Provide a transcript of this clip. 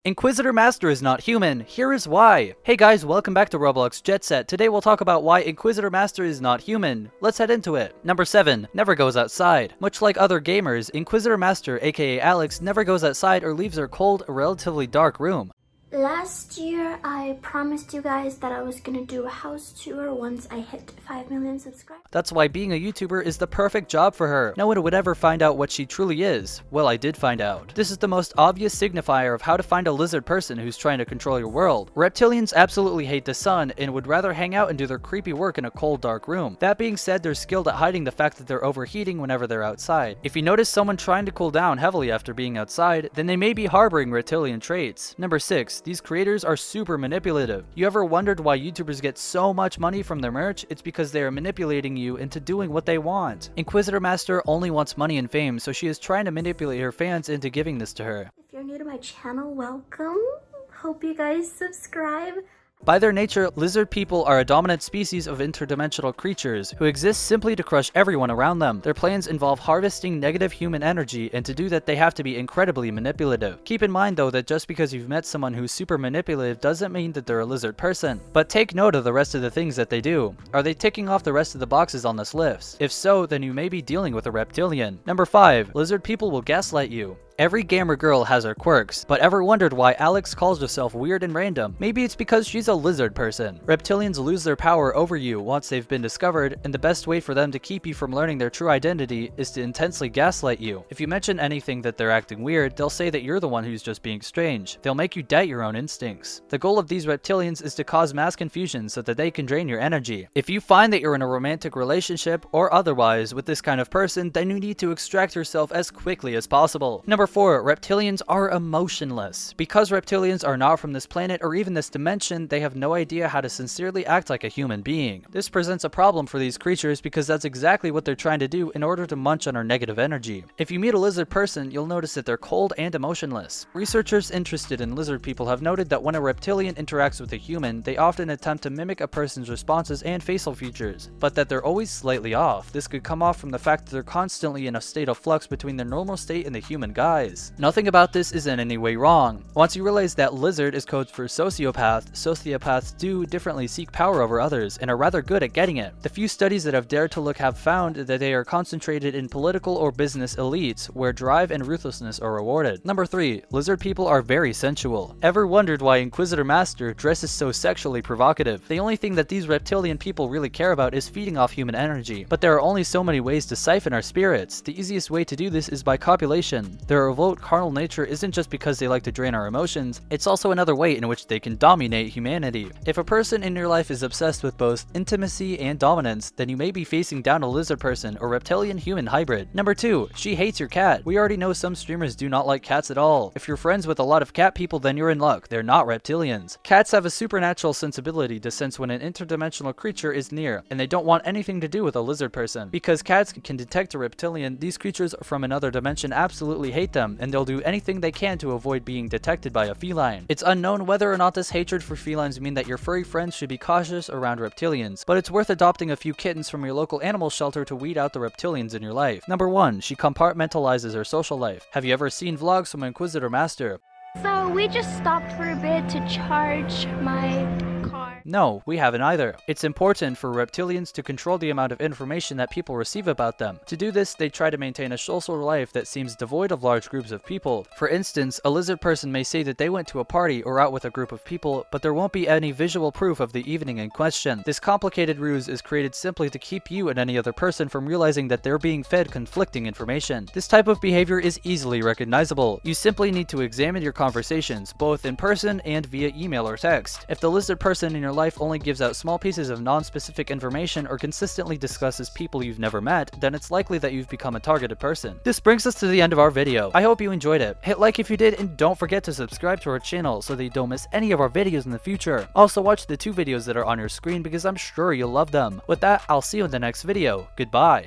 InquisitorMaster is not human. Here is why. Hey guys, welcome back to Roblox Jetset. Today we'll talk about why InquisitorMaster is not human. Let's head into it. Number 7. Never goes outside. Much like other gamers, InquisitorMaster aka Alex never goes outside or leaves her cold, relatively dark room. Last year, I promised you guys that I was gonna do a house tour once I hit 5 million subscribers. That's why being a YouTuber is the perfect job for her. No one would ever find out what she truly is. Well, I did find out. This is the most obvious signifier of how to find a lizard person who's trying to control your world. Reptilians absolutely hate the sun and would rather hang out and do their creepy work in a cold, dark room. That being said, they're skilled at hiding the fact that they're overheating whenever they're outside. If you notice someone trying to cool down heavily after being outside, then they may be harboring reptilian traits. Number 6. These creators are super manipulative. You ever wondered why YouTubers get so much money from their merch? It's because they are manipulating you into doing what they want. InquisitorMaster only wants money and fame, so she is trying to manipulate her fans into giving this to her. If you're new to my channel, welcome. Hope you guys subscribe. By their nature, lizard people are a dominant species of interdimensional creatures who exist simply to crush everyone around them. Their plans involve harvesting negative human energy, and to do that they have to be incredibly manipulative. Keep in mind though that just because you've met someone who's super manipulative doesn't mean that they're a lizard person. But take note of the rest of the things that they do. Are they ticking off the rest of the boxes on this list? If so, then you may be dealing with a reptilian. Number 5. Lizard people will gaslight you. Every gamer girl has her quirks, but ever wondered why Alex calls herself weird and random? Maybe it's because she's a lizard person. Reptilians lose their power over you once they've been discovered, and the best way for them to keep you from learning their true identity is to intensely gaslight you. If you mention anything that they're acting weird, they'll say that you're the one who's just being strange. They'll make you doubt your own instincts. The goal of these reptilians is to cause mass confusion so that they can drain your energy. If you find that you're in a romantic relationship or otherwise with this kind of person, then you need to extract yourself as quickly as possible. Number 4. Reptilians are emotionless. Because reptilians are not from this planet or even this dimension, they have no idea how to sincerely act like a human being. This presents a problem for these creatures because that's exactly what they're trying to do in order to munch on our negative energy. If you meet a lizard person, you'll notice that they're cold and emotionless. Researchers interested in lizard people have noted that when a reptilian interacts with a human, they often attempt to mimic a person's responses and facial features, but that they're always slightly off. This could come off from the fact that they're constantly in a state of flux between their normal state and the human guise. Nothing about this is in any way wrong. Once you realize that lizard is code for sociopath, sociopaths do differently seek power over others and are rather good at getting it. The few studies that have dared to look have found that they are concentrated in political or business elites where drive and ruthlessness are rewarded. Number 3. Lizard people are very sensual. Ever wondered why InquisitorMaster dresses so sexually provocative? The only thing that these reptilian people really care about is feeding off human energy. But there are only so many ways to siphon our spirits. The easiest way to do this is by copulation. Their revolt carnal nature isn't just because they like to drain our emotions, it's also another way in which they can dominate humanity. If a person in your life is obsessed with both intimacy and dominance, then you may be facing down a lizard person or reptilian human hybrid. Number 2. She hates your cat. We already know some streamers do not like cats at all. If you're friends with a lot of cat people, then you're in luck. They're not reptilians. Cats have a supernatural sensibility to sense when an interdimensional creature is near, and they don't want anything to do with a lizard person. Because cats can detect a reptilian, these creatures from another dimension absolutely hate them, and they'll do anything they can to avoid being detected by a feline. It's unknown whether or not this hatred for felines mean that your furry friends should be cautious around reptilians, but it's worth adopting a few kittens from your local animal shelter to weed out the reptilians in your life. Number 1. She compartmentalizes her social life. Have you ever seen vlogs from InquisitorMaster? So we just stopped for a bit to charge my car. No, we haven't either. It's important for reptilians to control the amount of information that people receive about them. To do this, they try to maintain a social life that seems devoid of large groups of people. For instance, a lizard person may say that they went to a party or out with a group of people, but there won't be any visual proof of the evening in question. This complicated ruse is created simply to keep you and any other person from realizing that they're being fed conflicting information. This type of behavior is easily recognizable. You simply need to examine your conversations, both in person and via email or text. If the lizard person in your life only gives out small pieces of non-specific information or consistently discusses people you've never met, then it's likely that you've become a targeted person. This brings us to the end of our video. I hope you enjoyed it. Hit like if you did, and don't forget to subscribe to our channel so that you don't miss any of our videos in the future. Also watch the 2 videos that are on your screen because I'm sure you'll love them. With that, I'll see you in the next video. Goodbye.